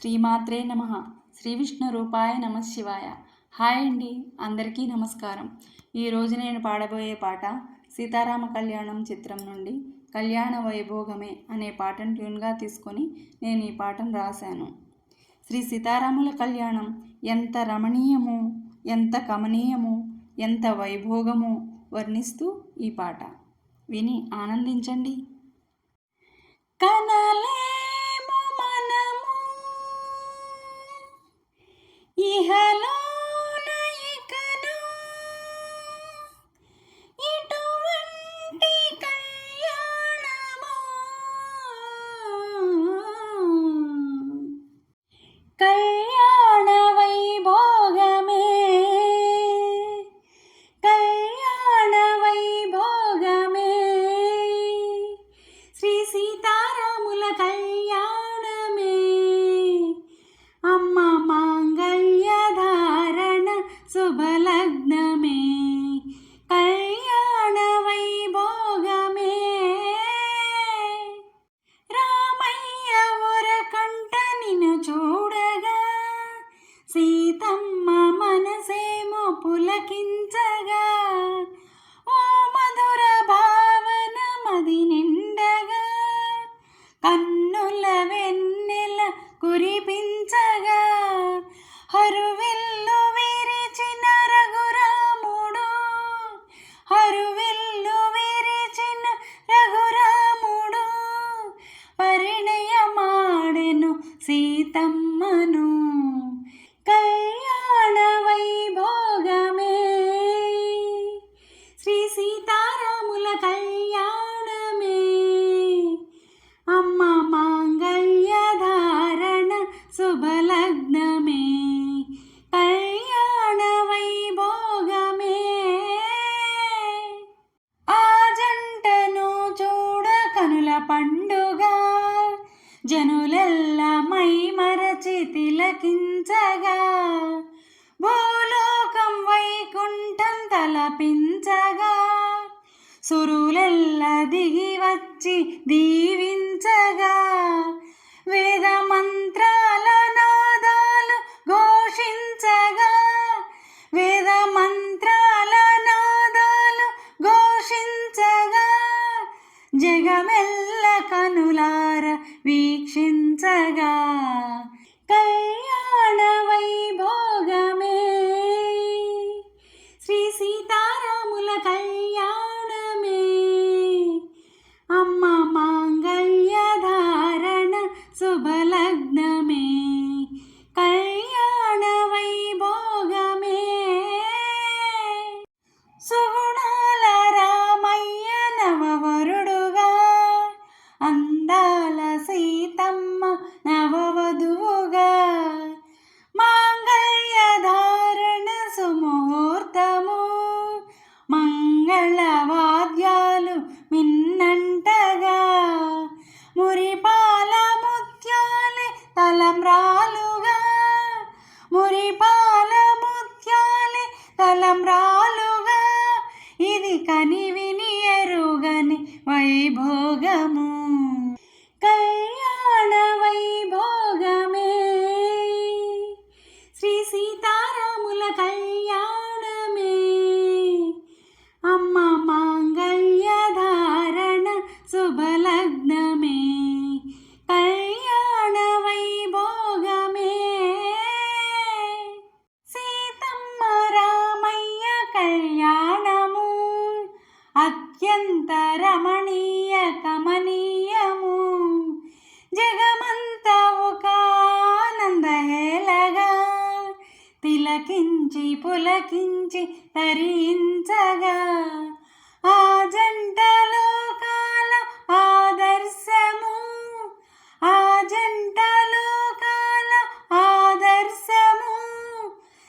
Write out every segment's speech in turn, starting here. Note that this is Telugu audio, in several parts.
శ్రీమాత్రే నమః. శ్రీ విష్ణు రూపాయ నమః శివాయ. హాయ్ అండి, అందరికీ నమస్కారం. ఈరోజు నేను పాడబోయే పాట సీతారామ కళ్యాణం చిత్రం నుండి కళ్యాణ వైభోగమే అనే పాటను ట్యూన్గా తీసుకొని నేను ఈ పాటను రాశాను. శ్రీ సీతారాముల కళ్యాణం ఎంత రమణీయము, ఎంత కమనీయము, ఎంత వైభోగము వర్ణిస్తూ ఈ పాట విని ఆనందించండి. కనలేము మనము ఇహలోన ఇకను ఇటువంటి కళ్యాణము, కళ్యాణ వైభోగమే, కళ్యాణ వైభోగమే, శ్రీ సీతారాముల కళ్యాణమే, అమ్మ మాంగళ్య ధారణ శుభలగ్నమే, కళ్యాణ వైభోగమే. రామయ్య ఉరకంట నిన్ను చూడగా, సీతమ్మ మనసేమో పులకించగా, ఓ మధుర భావన మది నిండగా, కన్నుల వెన్నెల కురిపించగా, హరువిల్లు విరిచిన రఘురాముడు, హరువిల్లు విరిచిన రఘురాముడు, పరిణయమాడెను సీతమ్మను, కళ్యాణ వైభోగమే, శ్రీ సీతారాముల కళ్యాణమే, అమ్మ మాంగళ్య ధారణ శుభలగ్నమే, కళ్యాణ వైభోగమే. ఆ జంటను చూడ కనుల పండుగ, జనులెల్లా మై మరచి తిలకించగా, భూలోకం వైకుంఠం తలపించగా, సురులెల్లా దిగి వచ్చి దీవించగా, వేద మంత్రాల నాదాలు ఘోషించగా, వేద మంత్రాల నాదాలు ఘోషించగా, జగమెల్ల కనులార వీక్షించగా, కళ్యాణ వైభోగమే, శ్రీ సీతారాముల కళ్యాణమే, అమ్మ మాంగళ్య ధారణ శుభలగ్నమే, కళ్యాణ వైభోగమే. సుగుణాల రామయ్య నవవరుడుగా, అందాల సీతమ్మ నవవధువుగా, మాంగళ్య ధారణ సుముహూర్తము, మంగళ వాద్యాలు మిన్నంటగా, మురిపాల ముత్యాలే తలంబ్రాలుగా, మురిపాల ముత్యాలే తలంబ్రాలుగా, ఇది కనివిని ఎరుగని వైభోగము, కళ్యాణ వైభోగమే, శ్రీ సీతారాముల కళ్యాణమే, అమ్మ మాంగళ్య ధారణ శుభలగ్నమే, కళ్యాణ వైభోగమే. సీతమ్మ రామయ్య కళ్యాణము అత్యంత రమణీయ కమనీయము, జగమంత ఒక ఆనందహేళగా, తిలకించి పులకించి తరించగా, ఆ జంట లోకాల ఆదర్శము, ఆ జంట లోకాల ఆదర్శము,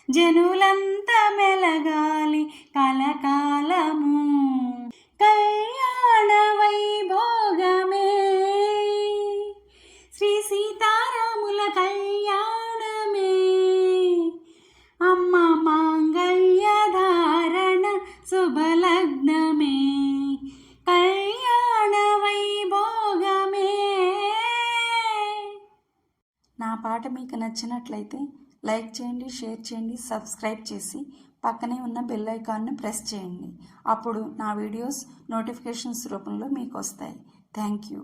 జనులంత మెలగాలి కలకాలము, కళ్యాణ వైభోగమే, శ్రీ సీతారాముల కళ్యాణమే, అమ్మ మాంగళ్య ధారణ శుభలగ్నమే, కళ్యాణ వైభోగమే. నా పాట మీకు నచ్చినట్లయితే లైక్ చేయండి, షేర్ చేయండి, సబ్స్క్రైబ్ చేసి పక్కనే ఉన్న బెల్ ఐకాన్ను ప్రెస్ చేయండి. అప్పుడు నా వీడియోస్ నోటిఫికేషన్స్ రూపంలో మీకు వస్తాయి. Thank you.